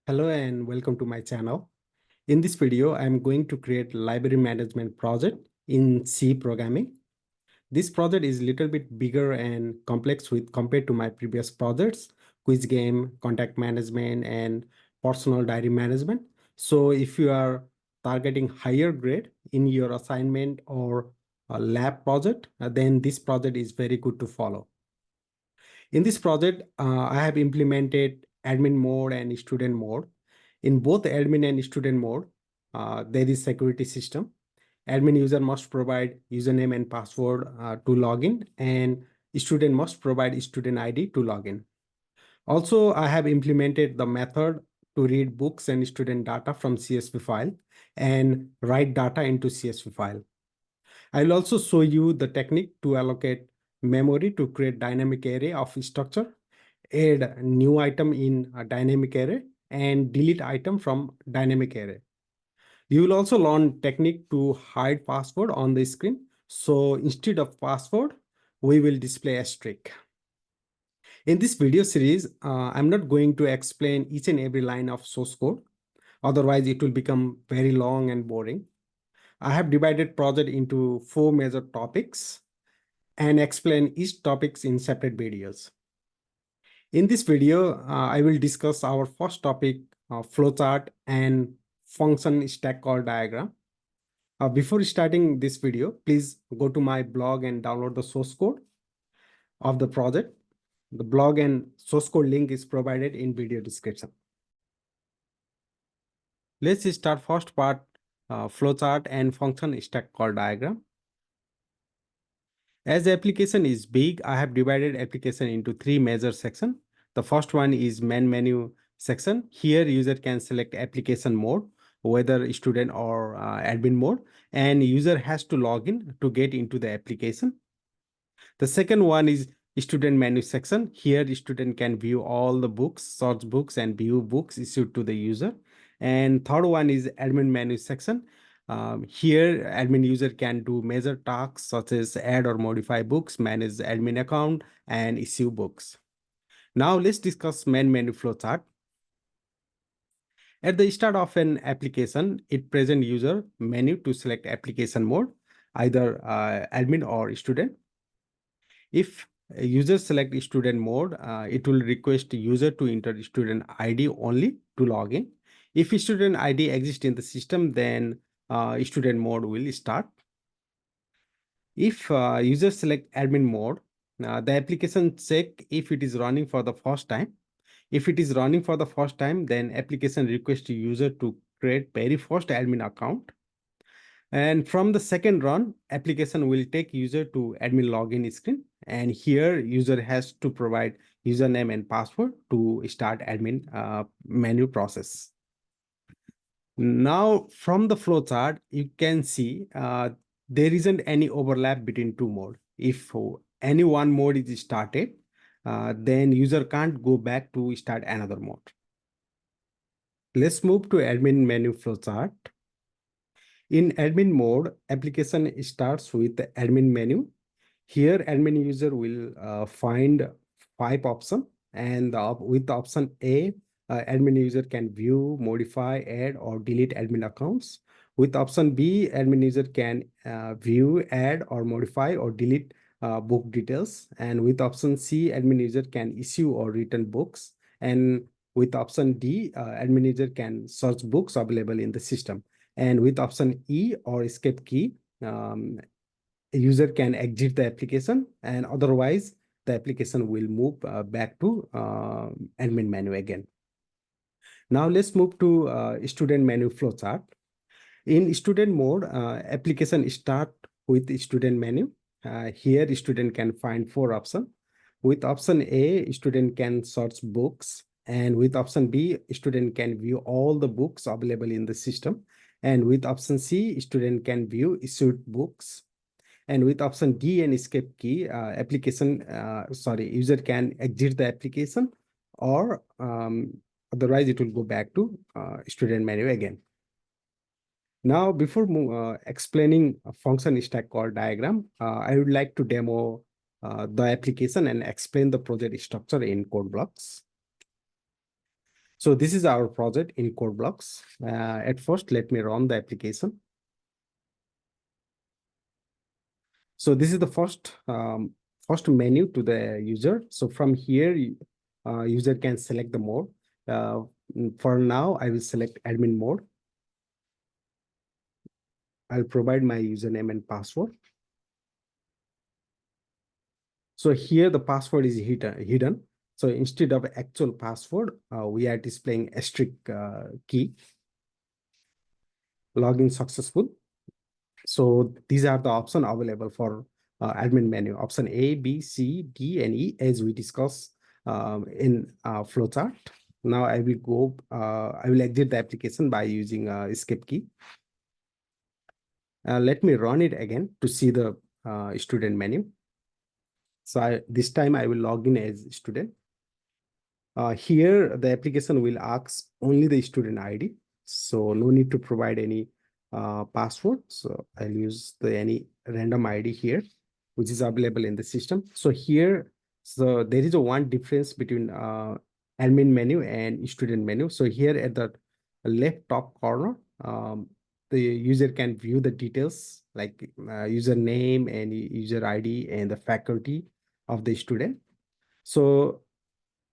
Hello and welcome to my channel. In this video, I'm going to create library management project in C programming. This project is a little bit bigger and complex with compared to my previous projects, quiz game, contact management, and personal diary management. So if you are targeting higher grade in your assignment or a lab project, then this project is very good to follow. In this project, I have implemented admin mode and student mode. In both admin and student mode, there is security system. Admin user must provide username and password to login, and student must provide student ID to login. Also, I have implemented the method to read books and student data from CSV file and write data into CSV file. I'll also show you the technique to allocate memory to create dynamic array of structure, add new item in a dynamic array, and delete item from dynamic array. You will also learn technique to hide password on the screen. So instead of password, we will display a streak. In this video series, I'm not going to explain each and every line of source code. Otherwise, it will become very long and boring. I have divided project into 4 major topics and explain each topics in separate videos. In this video, I will discuss our first topic, flowchart and function stack call diagram. Before starting this video, please go to my blog and download the source code of the project. The blog and source code link is provided in video description. Let's start first part, flowchart and function stack call diagram. As the application is big, I have divided application into 3 major sections. The first one is main menu section. Here user can select application mode, whether student or admin mode, and user has to log in to get into the application. The second one is student menu section. Here the student can view all the books, search books, and view books issued to the user. And third one is admin menu section. Here admin user can do major tasks such as add or modify books, manage admin account, and issue books. Now let's discuss main menu flowchart. At the start of an application, it presents user menu to select application mode, either admin or student. If a user select student mode, it will request user to enter student ID only to log in. If student ID exists in the system, then student mode will start. If user select admin mode, the application check if it is running for the first time. If it is running for the first time, then application request user to create very first admin account. And from the second run, application will take user to admin login screen. And here user has to provide username and password to start admin menu process. Now from the flowchart, you can see there isn't any overlap between two modes. If any one mode is started, then user can't go back to start another mode. Let's move to admin menu flowchart. In admin mode, application starts with the admin menu. Here, admin user will find 5 options, and with the option A, admin user can view, modify, add, or delete admin accounts. With option B, admin user can view, add, or modify, or delete book details. And with option C, admin user can issue or return books. And with option D, admin user can search books available in the system. And with option E or escape key, user can exit the application, and otherwise the application will move back to admin menu again. Now let's move to student menu flowchart. In student mode, application start with student menu. Here student can find 4 options. With option A, student can search books, and with option B, student can view all the books available in the system. And with option C, student can view issued books. And with option D and escape key, user can exit the application, or otherwise it will go back to student menu again. Now, before explaining a function stack call diagram, I would like to demo the application and explain the project structure in code blocks. So this is our project in code blocks. At first, let me run the application. So this is the first menu to the user. So from here, user can select the mode. Uh, for now, I will select admin mode. I'll provide my username and password. So here the password is hidden. So instead of actual password, we are displaying asterisk key. Login successful. So these are the options available for admin menu. Option A, B, C, D, and E, as we discussed in flowchart. Now I will I will exit the application by using escape key. Let me run it again to see the student menu. So this time I will log in as student. Here, the application will ask only the student ID. So no need to provide any password. So I'll use any random ID here, which is available in the system. So here, so there is a one difference between admin menu and student menu. So here at the left top corner, the user can view the details like username and user ID and the faculty of the student. So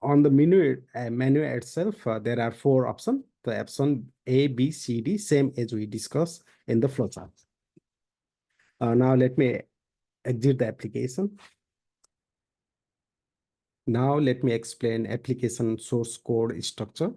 on the menu itself, there are four options. The option A, B, C, D, same as we discussed in the flowchart. Now let me exit the application. Now let me explain application source code structure.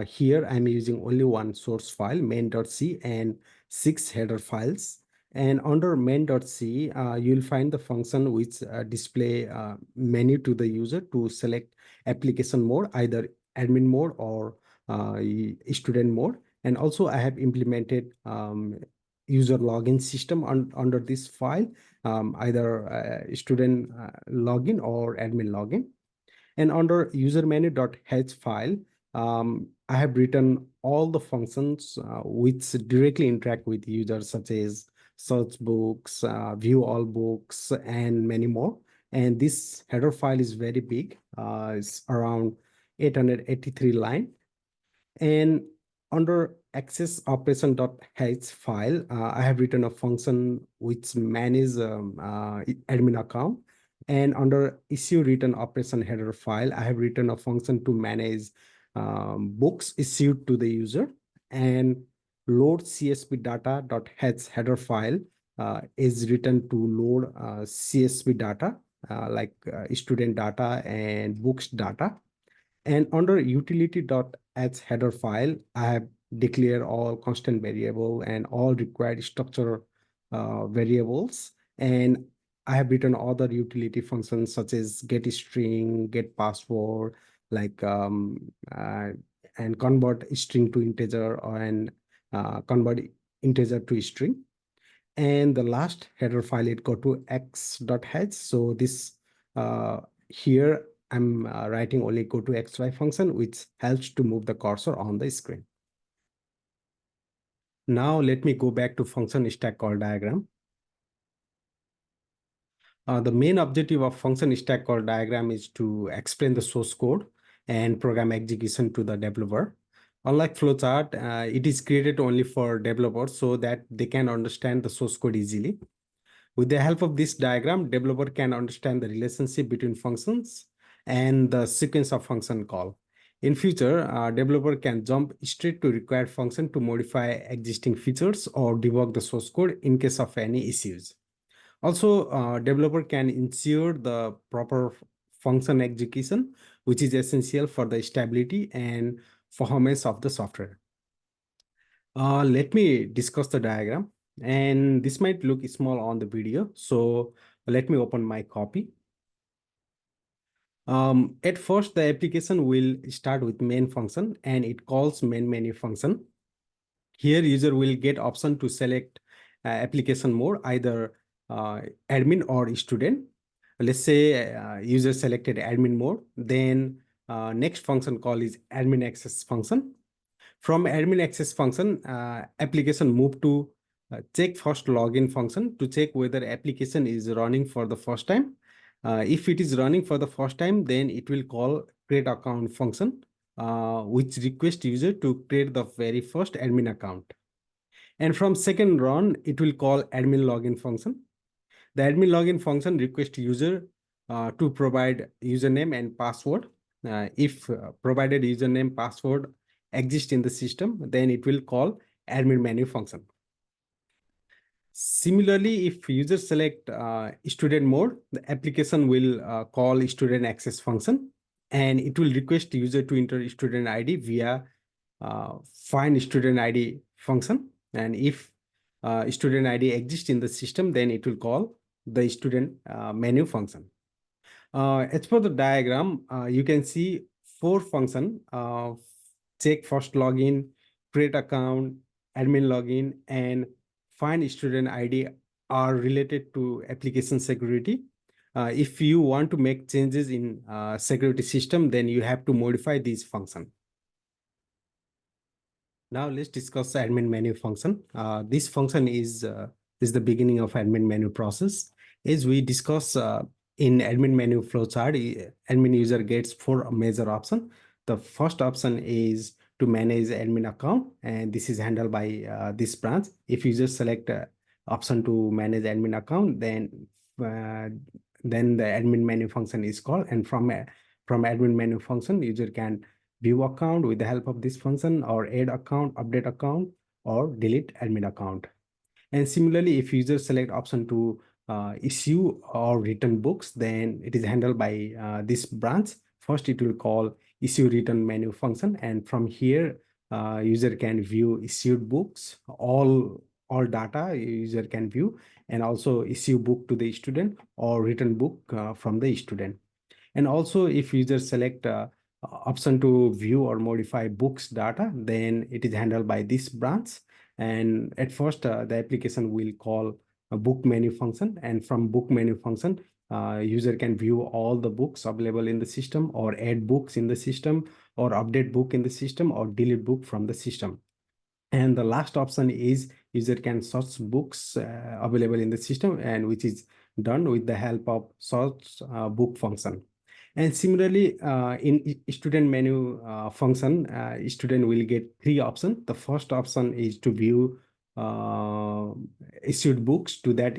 Here I'm using only one source file, main.c, and 6 header files. And under main.c, you'll find the function which display menu to the user to select application mode, either admin mode or student mode. And also I have implemented user login system under this file, either student login or admin login. And under user menu.h file, I have written all the functions which directly interact with users, such as search books, view all books, and many more. And this header file is very big. It's around 883 line. And under access operation.h file, I have written a function which manages admin account. And under issue return operation header file, I have written a function to manage books issued to the user. And load csv data.h header file is written to load csv data like student data and books data. And under utility.h header file, I have declared all constant variable and all required structure variables. And I have written other utility functions such as get string, get password, like and convert string to integer, and convert integer to string. And the last header file, it go to x.h. So this here I'm writing only go to xy function, which helps to move the cursor on the screen. Now let me go back to function stack call diagram. The main objective of function stack call diagram is to explain the source code and program execution to the developer. Unlike flowchart, it is created only for developers so that they can understand the source code easily. With the help of this diagram, developer can understand the relationship between functions and the sequence of function call. In future, developer can jump straight to required function to modify existing features or debug the source code in case of any issues. Also, developer can ensure the proper function execution, which is essential for the stability and performance of the software. Let me discuss the diagram, and this might look small on the video. So let me open my copy. At first, the application will start with main function and it calls main menu function. Here, user will get option to select application mode, either admin or student. Let's say user selected admin mode, then next function call is admin access function. From admin access function, application move to check first login function to check whether application is running for the first time. If it is running for the first time, then it will call create account function which request user to create the very first admin account. And from second run, it will call admin login function. The admin login function requests user to provide username and password. If provided username password exist in the system, then it will call admin menu function. Similarly, if user select student mode, the application will call student access function, and it will request user to enter student ID via find student ID function. And if student ID exists in the system, then it will call the student menu function. As per the diagram, you can see four function: check first login, create account, admin login, and find student ID are related to application security. If you want to make changes in security system, then you have to modify these function. Now let's discuss the admin menu function. This function is the beginning of admin menu process. As we discuss in admin menu flowchart, admin user gets four major options. The first option is to manage admin account, and this is handled by this branch. If you just select option to manage admin account, then the admin menu function is called, and from admin menu function, user can view account with the help of this function, or add account, update account, or delete admin account. And similarly, if user select option to issue or return books, then it is handled by this branch. First, it will call issue return menu function, and from here, user can view issued books, all data user can view, and also issue book to the student or return book from the student. And also, if user select option to view or modify books data, then it is handled by this branch. And at first, the application will call a book menu function, and from book menu function, user can view all the books available in the system, or add books in the system, or update book in the system, or delete book from the system. And the last option is user can search books available in the system, and which is done with the help of search book function. And similarly, in student menu function, student will get three options. The first option is to view issued books to that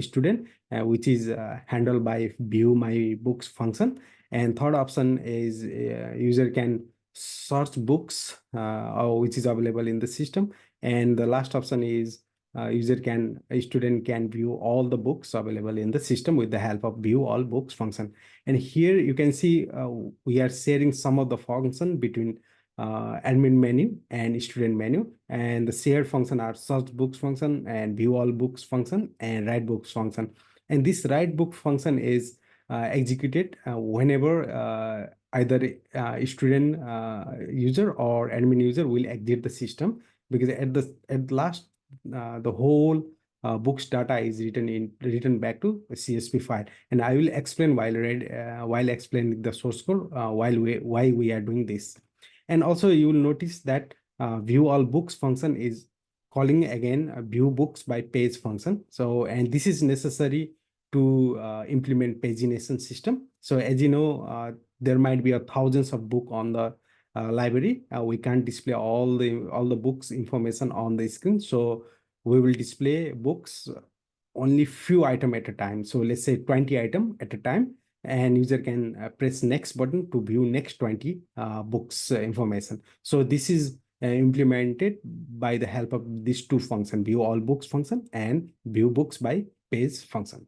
student, which is handled by view my books function. And third option is user can search books which is available in the system. And the last option is a student can view all the books available in the system with the help of view all books function. And here you can see we are sharing some of the function between admin menu and student menu, and the shared function are search books function and view all books function and write books function. And this write book function is executed whenever either student user or admin user will exit the system, because at last the whole books data is written back to a CSV file. And I will explain while explaining the source code why we are doing this. And also you will notice that view all books function is calling again view books by page function. So, and this is necessary to implement pagination system. So as you know, there might be thousands of book on the library. We can't display all the books information on the screen. So we will display books only few item at a time. So let's say 20 item at a time, and user can press next button to view next 20 books information. So this is implemented by the help of these two functions, view all books function and view books by page function.